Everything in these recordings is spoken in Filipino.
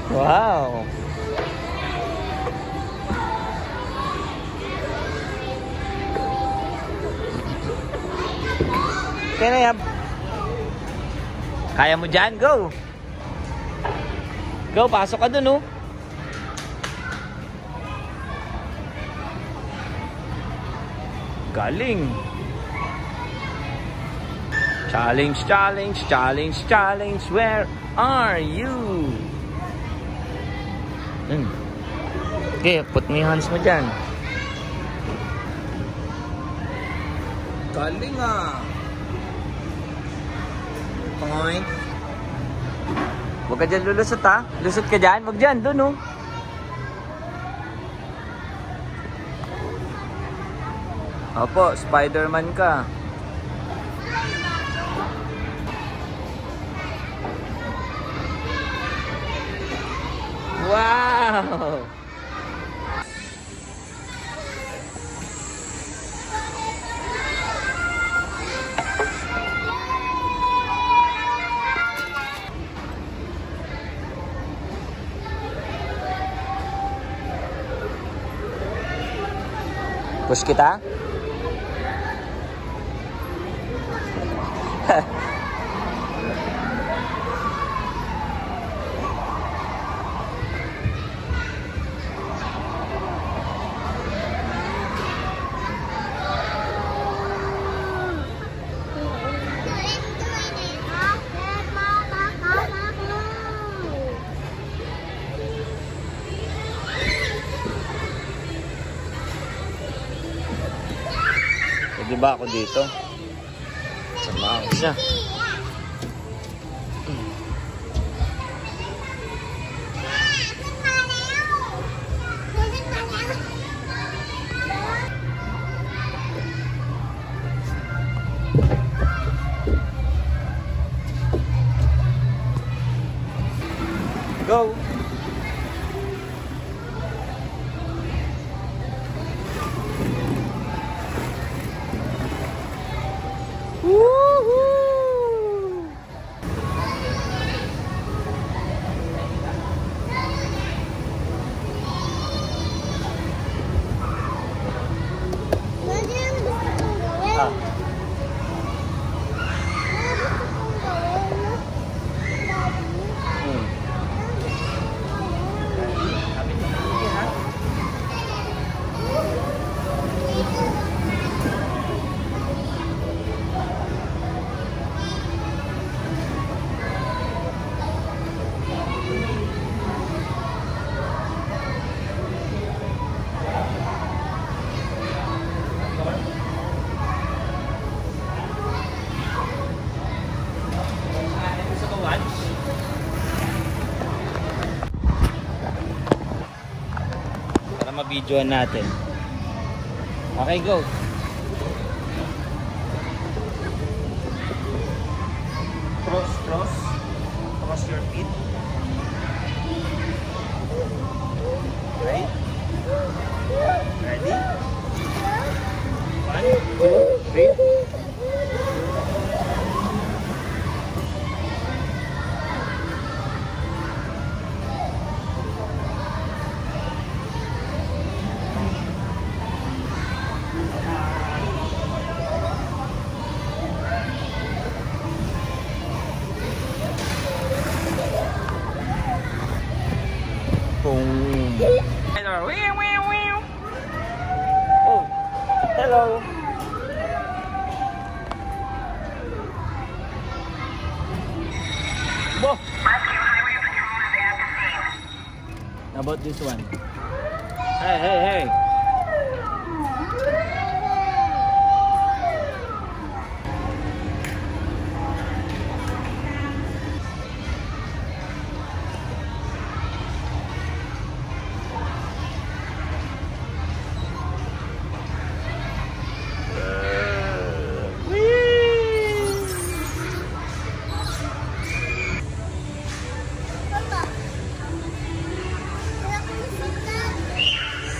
Wow. Kaya na yan. Kaya mo dyan, go. Go, pasok ka dun, oh. Galing. Challenge, challenge, challenge, challenge. Where are you? Okay, put mo yung hands mo dyan. Galing ah. Point. Huwag ka dyan lulusot ha. Lusot ka dyan. Huwag dyan. Doon oh. Opo, Spider-Man ka. Wow! Push kita? Di ba ako dito? Sama ako siya. Go! Mabidyoan natin. Okay, go. Cross your feet. Right? Ready? 1, 2, 3. Oh, hello. Bo. How about this one? Hey, hey, hey.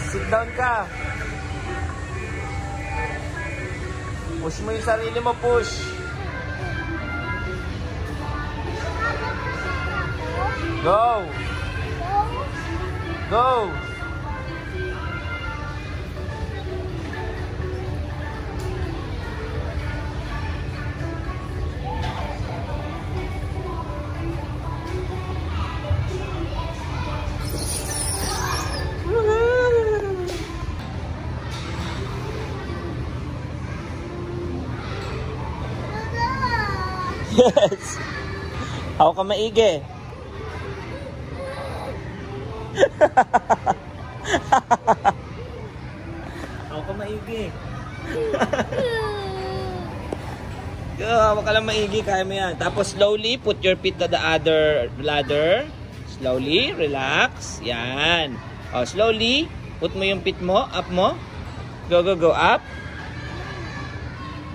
Sit down ka. Push mo yung sarili mo, push. Go. Go! Yes! Ako ka maigi. Ako ka maigi. Ako ka lang maigi, kaya mo yan. Tapos slowly, put your feet to the other ladder. Slowly, relax. Yan. O, slowly, put mo yung feet mo, up mo. Go, go, go, up.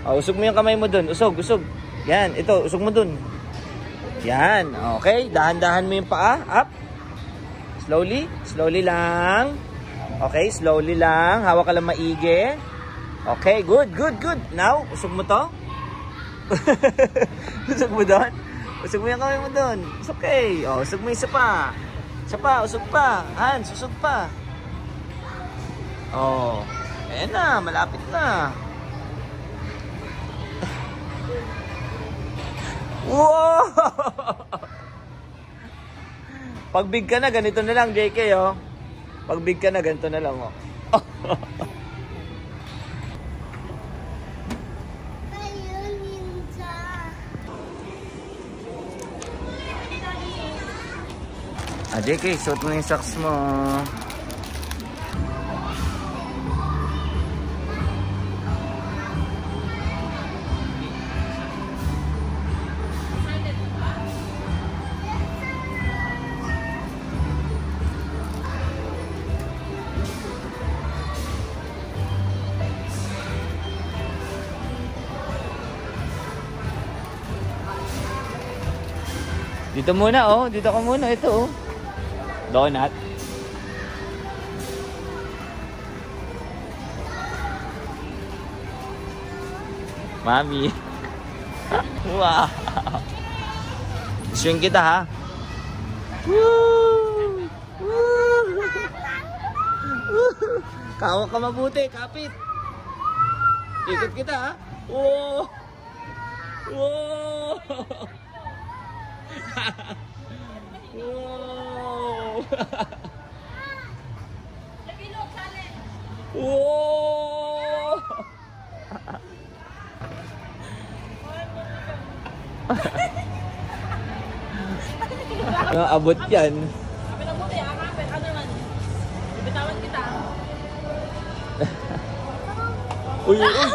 O, usog mo yung kamay mo dun. Usog, usog. Yan, ito, usog mo dun. Yan, okay. Dahan-dahan mo yung paa, up. Slowly, slowly lang. Okay, slowly lang. Hawak ka lang maigi. Okay, good, good, good. Now, usog mo to. Usog mo doon. Usog mo yung kamay mo doon. It's okay. O, usog mo isa pa. Isa pa, usog pa. Hans, usog pa. O, ayan na, malapit na. Wow! Pag big ka na, ganito na lang, JK, oh. Pag big ka na, ganito na lang, oh. JK, suot mo yung socks mo. Dito muna, oh. Dito ka muna. Ito, oh. Donut. Mami. Wow. Swing kita, ha? Woo! Woo! Kawak ka mabuti. Kapit. Ikot kita, ha? Woo! Woo! Wow! Wow! Abot yan. Kapit ang buti, kapit. Ano naman? Bibitawan kita. Uy, uy, uy.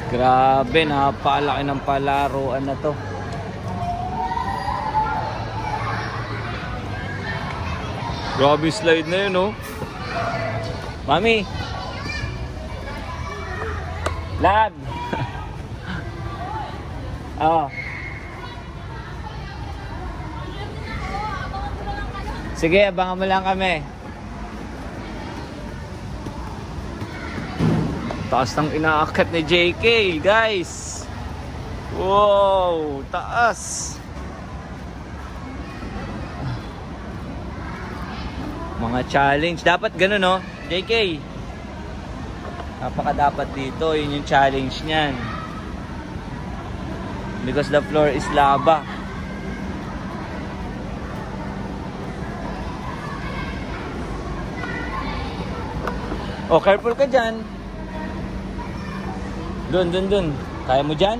Grabe, napaalaki ng palaruan na to. Grabe slide na yun, oh. Mami. Lab. Oh. Sige, abangan mo lang kami. Taas ng inaakyat ni JK, guys. Wow, taas. Mga challenge. Dapat ganun, no? JK. Napaka-dapat dito. Yun yung challenge niyan. Because the floor is lava. Oh, careful ka dyan. Dun, dun, dun. Kaya mo dyan?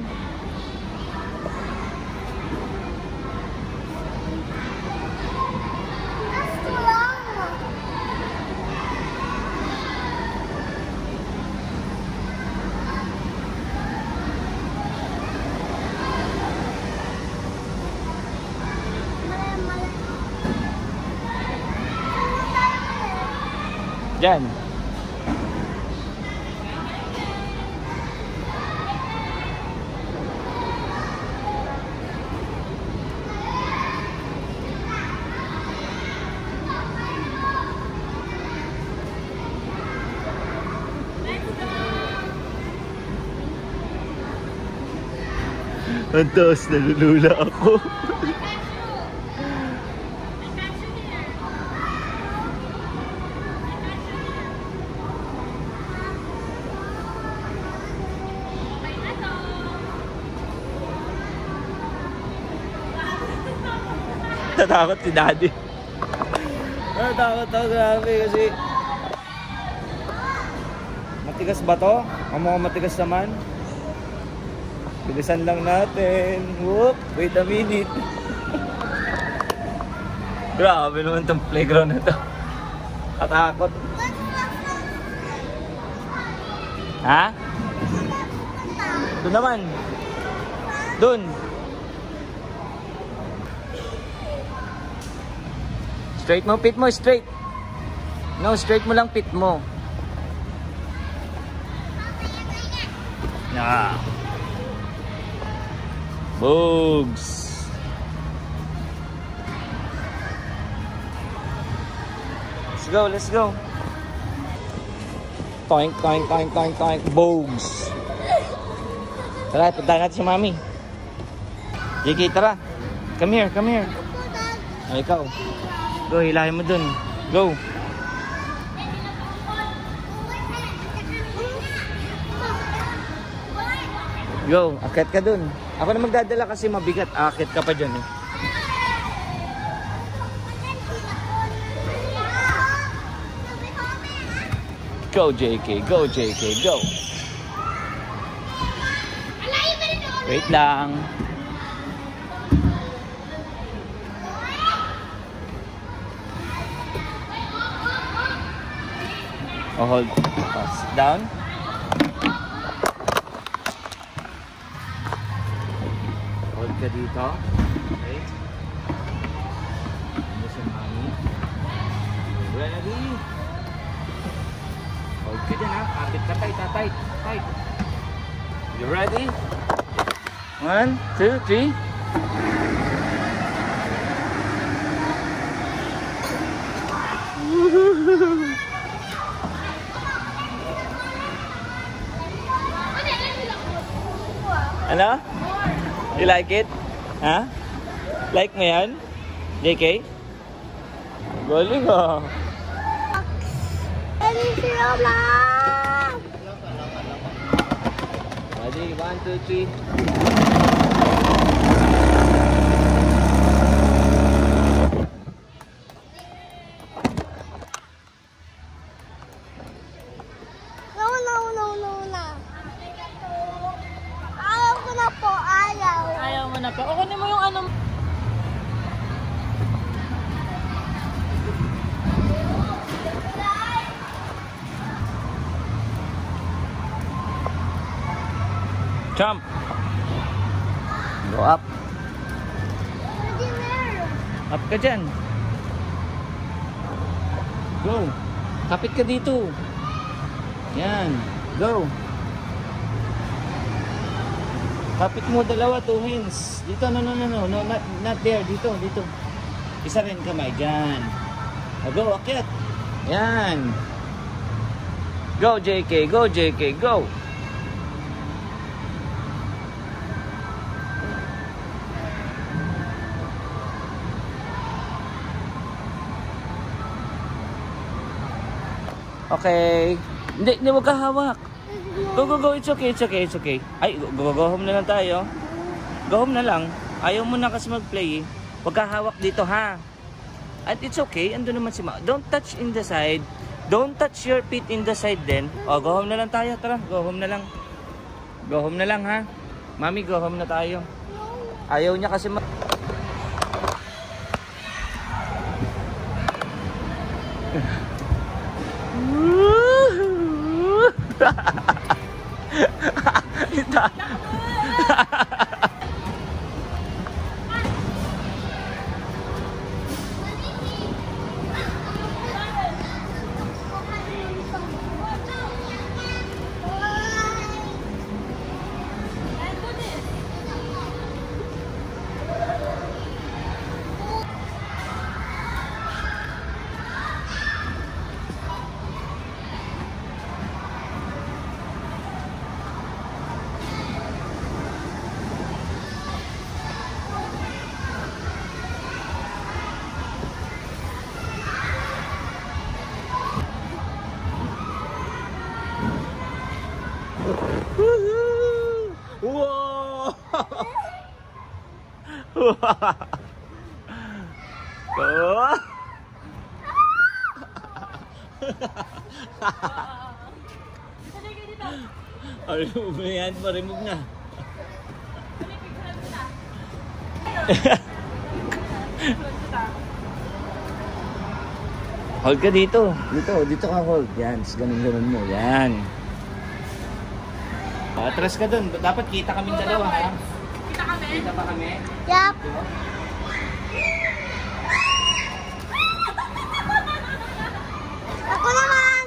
Dyan. Ang taas, nalulula ako. Natakot si Daddy. Natakot ako, grabe kasi matigas ba to? Ang mukhang matigas naman. Bilisan lang natin. Whoop, wait a minute. Grabe naman itong playground na to. Katakot. Ha? Doon naman. Doon. Straight mo, pit mo, straight. No, straight mo lang pit mo. Yeah. Bugs. Let's go, let's go. Toink, toink, toink, toink, toink. Bugs. Tara, punta natin si Mami. JK, tara. Come here, come here. Ay, ikaw. Go, hilahin mo dun. Go. Go, akit ka dun. Ako na magdadala kasi mabigat. Akit ka pa dyan eh. Go JK, go JK, go. Wait lang. Oh, hold. Sit down. Hold ka dito. Okay. Ano si Mami? Ready? Hold ka dyan ha. Kapit ka tight ha. Tight. Tight. You ready? 1, 2, 3. Ano? You like it? Ha? Like mo yan? JK? Galing ah. Ready? 1, 2, 3. Ayaw mo na pa. O, kunin mo yung ano. Jump. Go up. Up ka dyan. Go. Kapit ka dito. Yan. Go. Kapit mo dalawa, 2 hands. Dito, no, not there. Dito. Isa rin kamay, dyan. Go, akyat. Yan. Go, JK, go, JK, go. Okay. Hindi, huwag ka hawak. Go. It's okay. Ay, go home na lang tayo. Go home na lang. Ayaw mo na kasi mag-play eh. Huwag ka hawak dito ha. At it's okay. Ando naman si Ma. Don't touch in the side. Don't touch your feet in the side then. O, go home na lang tayo. Tara, go home na lang. Go home na lang ha. Mami, go home na tayo. Ayaw niya kasi Wow! Oh! Dito, dito. Ay, umayan pa, remove na. Hold ka dito. Dito ka hold. Yan, ganun mo. Yan. Atras ka dun. Dapat kita kaming dalawa, ha? Kita kami? Kita pa kami? Yup. Ako naman.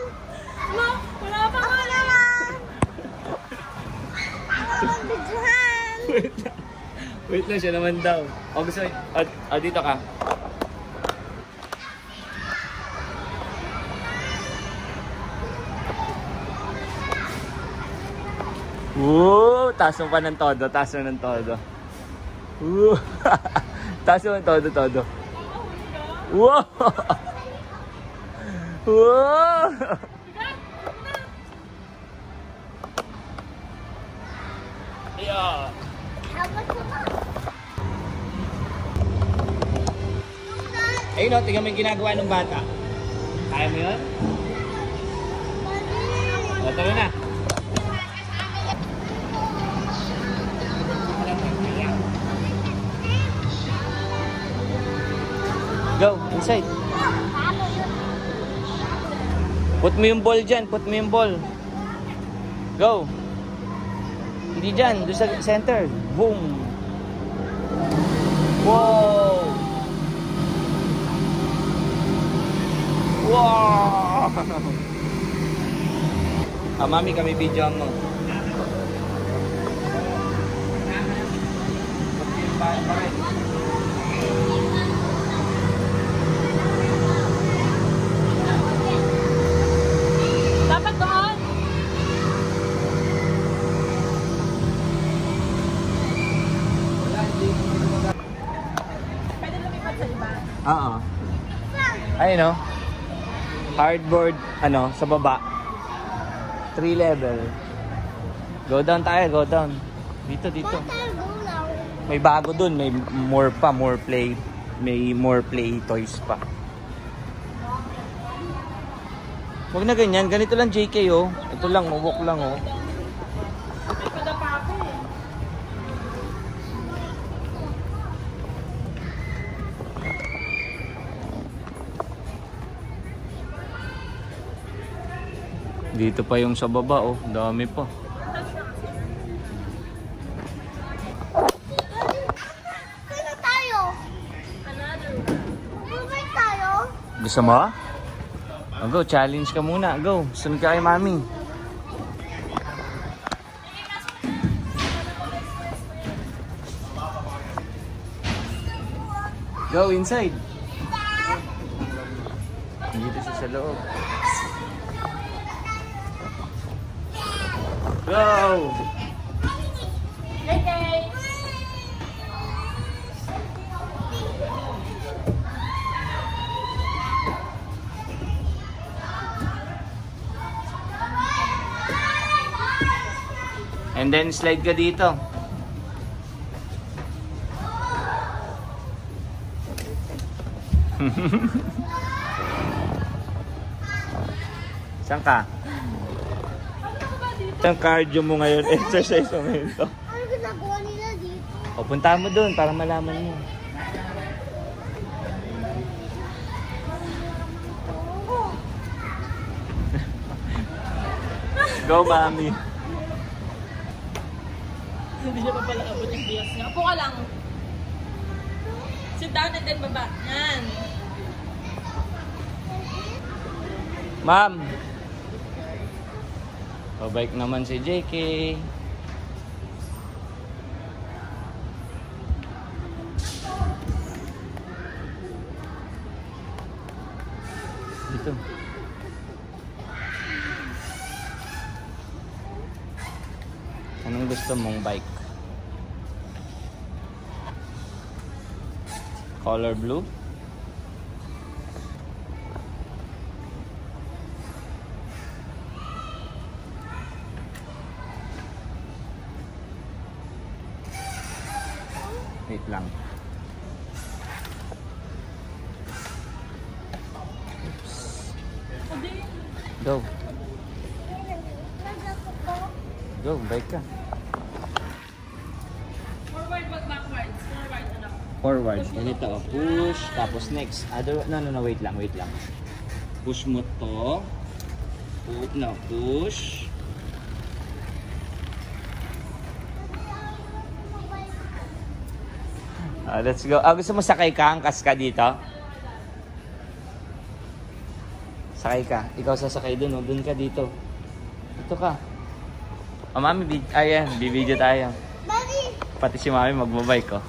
Wala pa Ako naman. Ako naman bidyohan. Wait lang, siya naman daw. O gusto, dito ka. Woo! Taas mo pa ng todo, taas mo ng todo. Woo! Taas mo ng todo. Wow! Wow! Yeah! Habang ko ba? Ayun o, tingnan mo yung ginagawa ng bata. Kaya mo yun? O, tara na. Go, inside. Put mo yung ball dyan, put mo yung ball. Go. Hindi dyan, doon sa center. Boom. Wow. Wow. Mami, kami video mo. Dapat doon. Pwede lumipat sa iba. Oo. Ayun o. Hardboard, sa baba. 3 level. Go down tayo, go down. Dito. May bago dun, may more play. May more play toys pa. Huwag na ganyan, ganito lang JK oh. Ito lang, walk lang oh. May kada pa ako eh. Dito pa yung sa baba oh, dami pa. Sino tayo? Bumay tayo? Gusto mo? Go, challenge ka muna. Go, sunod ka kay mami. Go, inside. Dito siya sa loob. Go! Okay. And then slide ka dito. Saan ka? Ang cardio mo ngayon, exercise mo ngayon to. Ano ginagawa nila dito? O, punta mo dun para malaman mo. Go, mami. Hindi siya pa pala abot yung bias niya. Upo ka lang. Sit down and then baba. Yan. Ma'am. Pabike naman si JK. Dito. Anong gusto mong bike? Color blue? Wait lang. Go. Go, bike ka. Forward, wag backwards. Forward, anak. Forward. Ganito, oh. Push. Tapos next. No, wait lang. Push mo to. No, push. Let's go. Gusto mo sakay ka? Angkas ka dito? Sakay ka. Ikaw sasakay dun, oh. Dun ka dito. Dito ka. Mami, ayan. Bibidyo tayo. Daddy! Pati si mami magbabike, oh.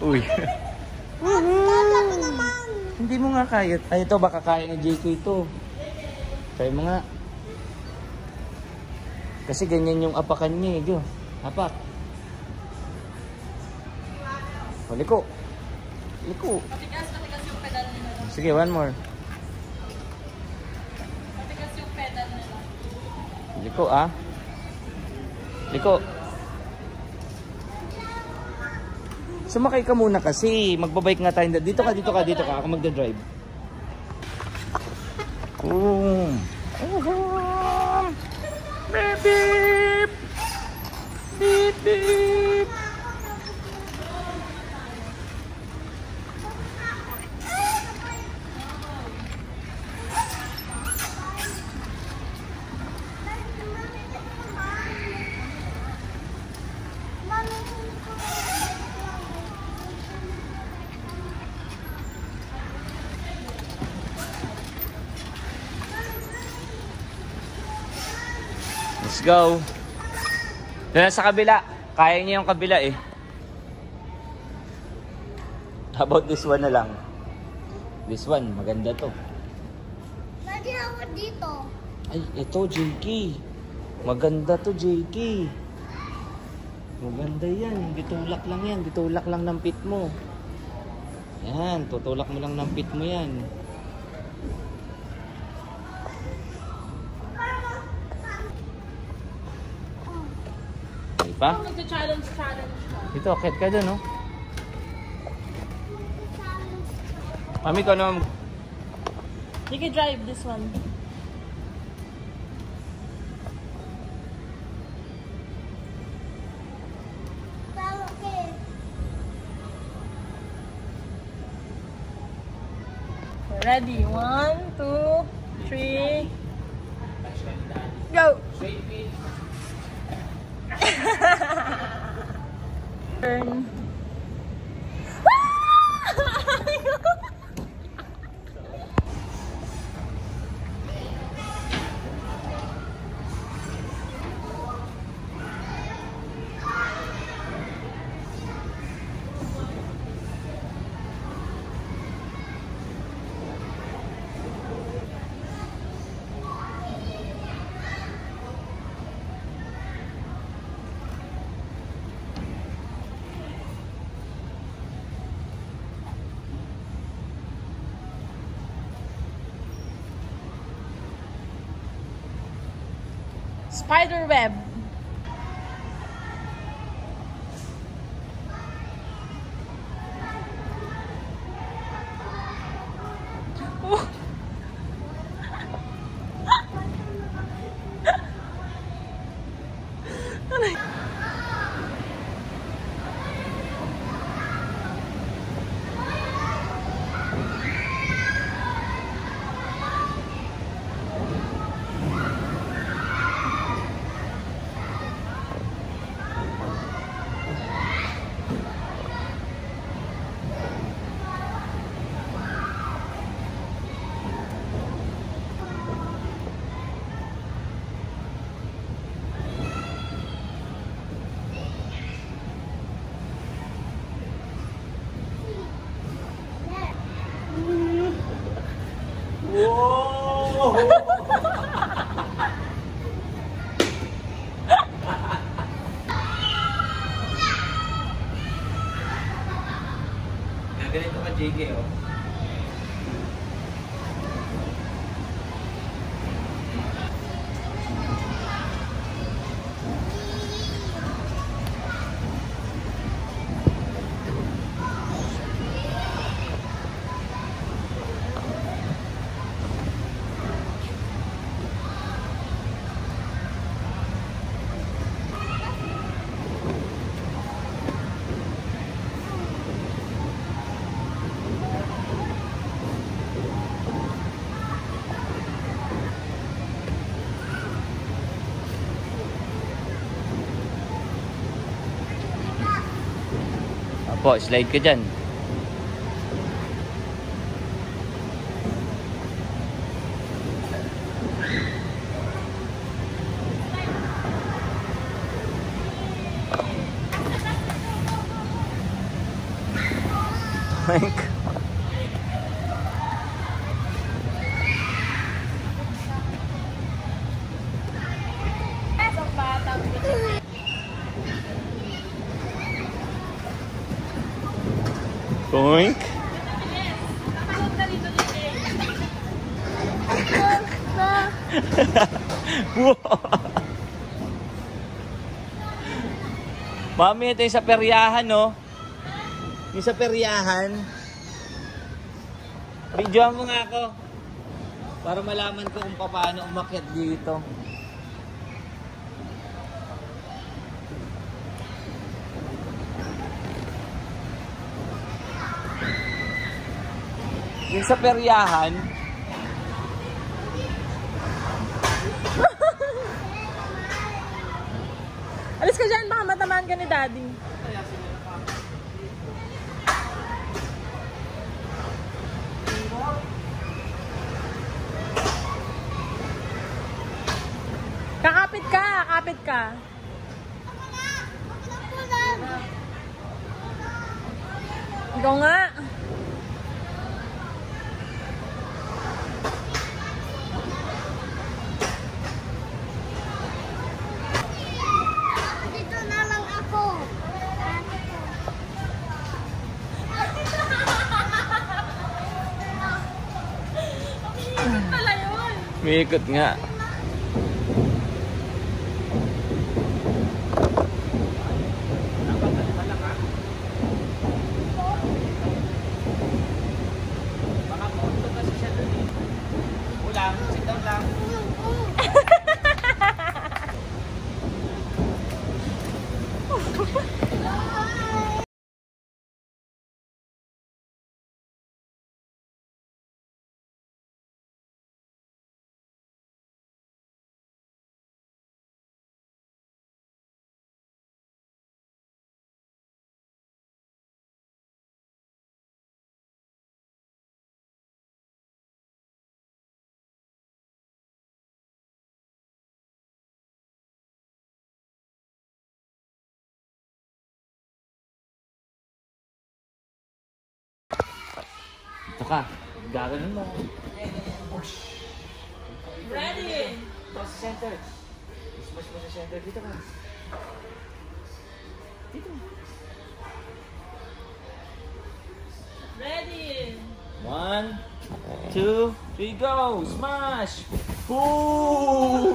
Uy. Daddy naman! Hindi mo nga kaya. Ay, ito, baka kaya ni JK ito. Try mo nga. Kasi ganyan yung apakan niya, eh. Go. Apak. O, liko. Matigas yung pedal nila. Sige, one more. Matigas yung pedal nila. Liko, ah. Liko. Sumakay ka muna kasi. Magbabike nga tayo. Dito ka. Ako magdadrive. Beep, beep. Beep, beep. Let's go. Doon sa kabila. Kaya niya yung kabila eh. How about this one na lang? This one, maganda to. Daddy, ako dito. Ay, ito, JK. Maganda to, JK. Maganda yan. Bitulak lang yan. Bitulak lang ng pit mo. Yan, tutulak mo lang ng pit mo yan. Okay pa? Oh, nagka-challenge ka. Dito, akit ka dun, no? Mami, ko naman. You can drive this one. Okay. Ready? 1, 2, 3. Go! Turn. Spider web. Ganito ka, JK, oh. po, slide ka dyan. Oink. Pasok pa, tapos Oink. Nakakot na dito din eh. Mami, ito yung sa peryahan, no? Yung sa peryahan. Videoan mo nga ako. Para malaman ko kung paano umakyat dito. Yung sa peryahan. Alis ka dyan, baka matamaan ka ni Daddy. Kakapit ka, kakapit ka. Ikaw nga. Dito na lang ako. Pala yun. May ikot nga. Ulang, sit down lang. Ito ka. Gaganon mo. Ready. Ito sa center. Smash mo sa center. Dito ka. Dito. Ready. 1, 2, 3, go! Smash! Ooh!